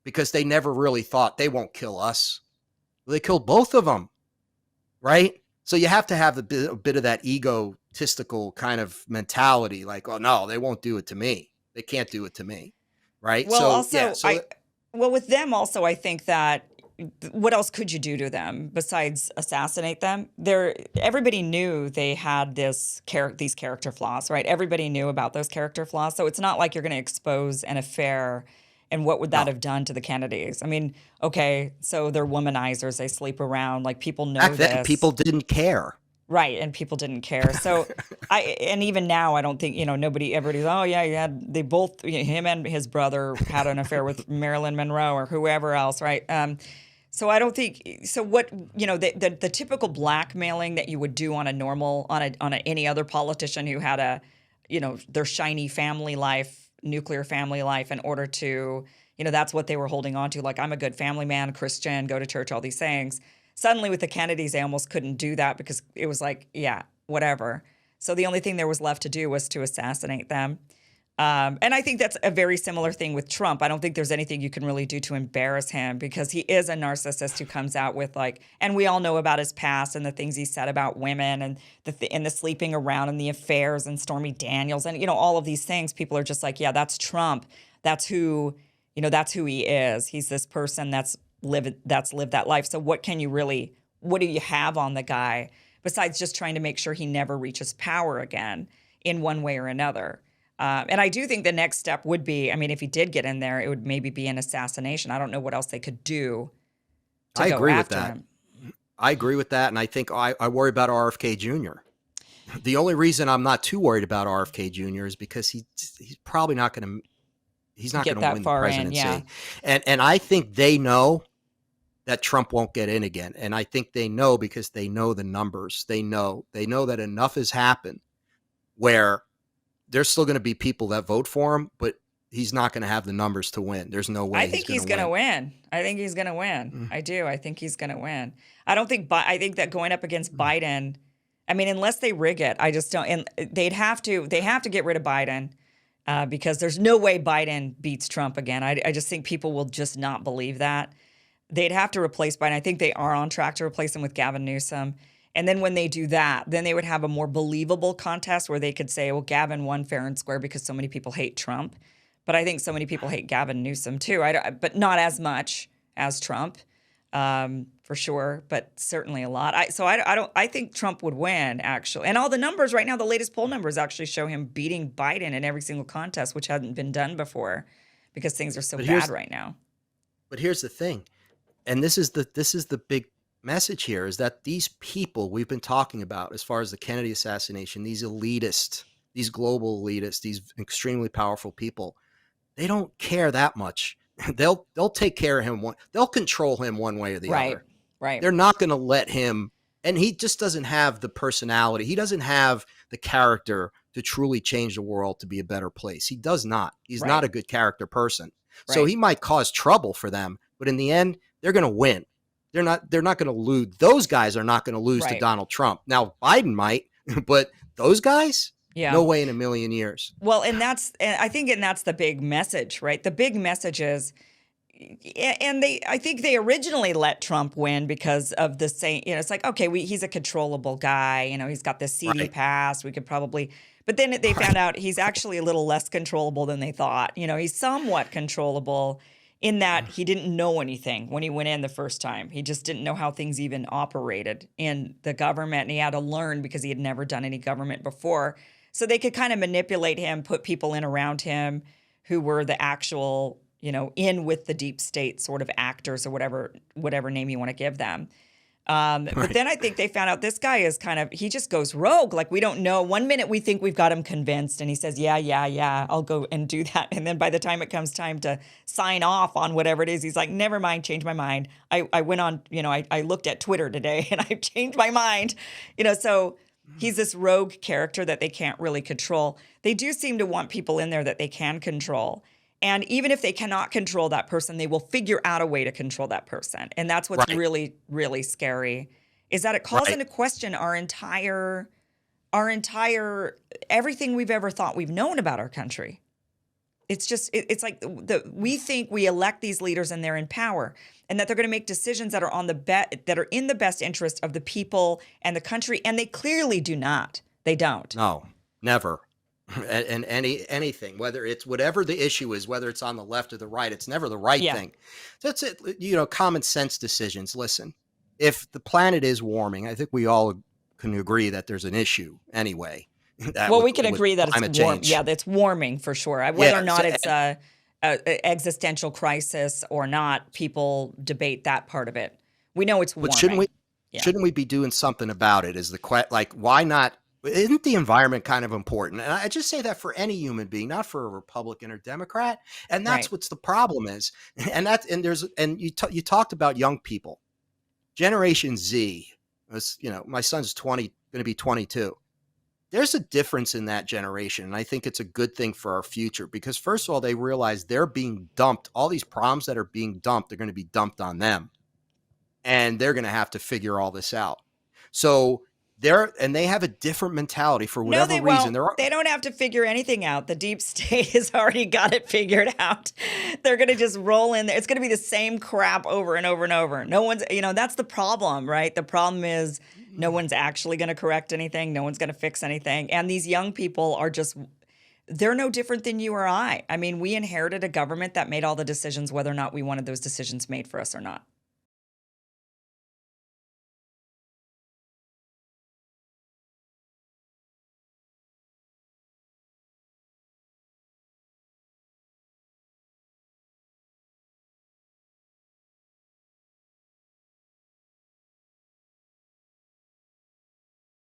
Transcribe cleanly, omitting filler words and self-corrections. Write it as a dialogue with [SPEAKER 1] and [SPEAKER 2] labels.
[SPEAKER 1] because they never really thought they won't kill us. Well, they killed both of them, right? So you have to have a bit of that egotistical kind of mentality, like, oh no, they won't do it to me. They can't do it to me, right?
[SPEAKER 2] Well,
[SPEAKER 1] So yeah,
[SPEAKER 2] also,
[SPEAKER 1] so
[SPEAKER 2] well, with them also, I think that what else could you do to them besides assassinate them? Everybody knew they had these character flaws, right? Everybody knew about those character flaws. So it's not like you're going to expose an affair and what would that
[SPEAKER 1] no.
[SPEAKER 2] have done to the Kennedys? I mean, okay, so they're womanizers, they sleep around, like people know
[SPEAKER 1] Back then,
[SPEAKER 2] this.
[SPEAKER 1] people didn't care.
[SPEAKER 2] Right, and people didn't care. So and even now, I don't think, everybody's, oh yeah, they both, him and his brother had an affair with Marilyn Monroe or whoever else, right? So I don't think, so what, the typical blackmailing that you would do on a normal, any other politician who had their shiny family life, nuclear family life in order to, that's what they were holding on to. Like, I'm a good family man, Christian, go to church, all these things. Suddenly with the Kennedys, they almost couldn't do that because it was like, yeah, whatever. So the only thing there was left to do was to assassinate them. And I think that's a very similar thing with Trump. I don't think there's anything you can really do to embarrass him because he is a narcissist who comes out with and we all know about his past and the things he said about women and the sleeping around and the affairs and Stormy Daniels and all of these things. People are just like, yeah, that's Trump. That's who he is. He's this person that's lived that life. So what do you have on the guy besides just trying to make sure he never reaches power again in one way or another? And I do think the next step would be, I mean, if he did get in there, it would maybe be an assassination. I don't know what else they could do to
[SPEAKER 1] I
[SPEAKER 2] go
[SPEAKER 1] agree with
[SPEAKER 2] after
[SPEAKER 1] that.
[SPEAKER 2] him.
[SPEAKER 1] I agree with that, and I think I worry about RFK Jr. The only reason I'm not too worried about RFK Jr. is because he's probably not going to
[SPEAKER 2] Get that
[SPEAKER 1] win the
[SPEAKER 2] far in, yeah.
[SPEAKER 1] presidency, and I think they know that Trump won't get in again, and I think they know because they know the numbers. They know that enough has happened where there's still going to be people that vote for him, but he's not going to have the numbers to win. There's no
[SPEAKER 2] I
[SPEAKER 1] way he's
[SPEAKER 2] think
[SPEAKER 1] going
[SPEAKER 2] he's
[SPEAKER 1] to
[SPEAKER 2] going to
[SPEAKER 1] win.
[SPEAKER 2] win. I think he's going to win.
[SPEAKER 1] Mm.
[SPEAKER 2] I do. I think he's going to win. I think that going up against Biden, I mean, unless they rig it, I just don't. And they have to get rid of Biden because there's no way Biden beats Trump again. I just think people will just not believe that. They'd have to replace Biden. I think they are on track to replace him with Gavin Newsom. And then when they do that, then they would have a more believable contest where they could say, well, Gavin won fair and square because so many people hate Trump. But I think so many people hate Gavin Newsom too. But not as much as Trump, for sure. But certainly a lot. I think Trump would win actually. And all the numbers right now, the latest poll numbers actually show him beating Biden in every single contest, which hadn't been done before because things are so bad right now.
[SPEAKER 1] But here's the thing, and this is the big message here, is that these people we've been talking about as far as the Kennedy assassination, these elitists, these global elitists, these extremely powerful people, they don't care that much. They'll take care of him. They'll control him one way or the other.
[SPEAKER 2] Right.
[SPEAKER 1] They're not going to let him. And he just doesn't have the personality. He doesn't have the character to truly change the world to be a better place. He does not. He's not a good character person. Right. So he might cause trouble for them, but in the end, they're going to win. They're not going to lose. Those guys are not going to lose to Donald Trump. Now, Biden might, but those guys, no way in a million years.
[SPEAKER 2] Well, I think that's the big message, right? The big message is, and I think they originally let Trump win because of the same, it's like, okay, he's a controllable guy. He's got this seedy past. We could probably, but then they found out he's actually a little less controllable than they thought. He's somewhat controllable in that he didn't know anything when he went in the first time. He just didn't know how things even operated in the government. And he had to learn because he had never done any government before. So they could kind of manipulate him, put people in around him who were the actual, in with the deep state sort of actors or whatever name you want to give them. But then I think they found out this guy is he just goes rogue. Like, we don't know. One minute we think we've got him convinced and he says, yeah, I'll go and do that. And then by the time it comes time to sign off on whatever it is, he's like, never mind, change my mind. I went on, I looked at Twitter today and I've changed my mind, so he's this rogue character that they can't really control. They do seem to want people in there that they can control. And even if they cannot control that person, they will figure out a way to control that person. And that's what's really, really scary, is that it calls into question our entire everything we've ever thought we've known about our country. It's just it's like we think we elect these leaders and they're in power and that they're going to make decisions that are that are in the best interest of the people and the country, and they clearly do not. They don't.
[SPEAKER 1] No, never. And anything, whether it's whatever the issue is, whether it's on the left or the right, it's never the right
[SPEAKER 2] Yeah.
[SPEAKER 1] thing. That's it. Common sense decisions. Listen, if the planet is warming, I think we all can agree that there's an issue anyway.
[SPEAKER 2] Well, we can agree that it's
[SPEAKER 1] climate
[SPEAKER 2] warm.
[SPEAKER 1] change.
[SPEAKER 2] Yeah, that's warming for sure. Whether
[SPEAKER 1] Yeah.
[SPEAKER 2] or not it's a existential crisis or not, people debate that part of it. We know it's warming.
[SPEAKER 1] But shouldn't we?
[SPEAKER 2] Yeah.
[SPEAKER 1] Shouldn't we be doing something about it? Is the like why not? Isn't the environment kind of important? And I just say that for any human being, not for a Republican or Democrat. And that's
[SPEAKER 2] Right.
[SPEAKER 1] what's the problem is. And you talked about young people, Generation Z. My son's 20, going to be 22. There's a difference in that generation, and I think it's a good thing for our future because first of all, they realize they're being dumped. All these problems that are being dumped, they're going to be dumped on them, and they're going to have to figure all this out. So they have a different mentality for whatever reason.
[SPEAKER 2] They don't have to figure anything out. The deep state has already got it figured out. They're going to just roll in there. It's going to be the same crap over and over and over. No one's, that's the problem, right? The problem is no one's actually going to correct anything. No one's going to fix anything. And these young people are they're no different than you or I. I mean, we inherited a government that made all the decisions whether or not we wanted those decisions made for us or not.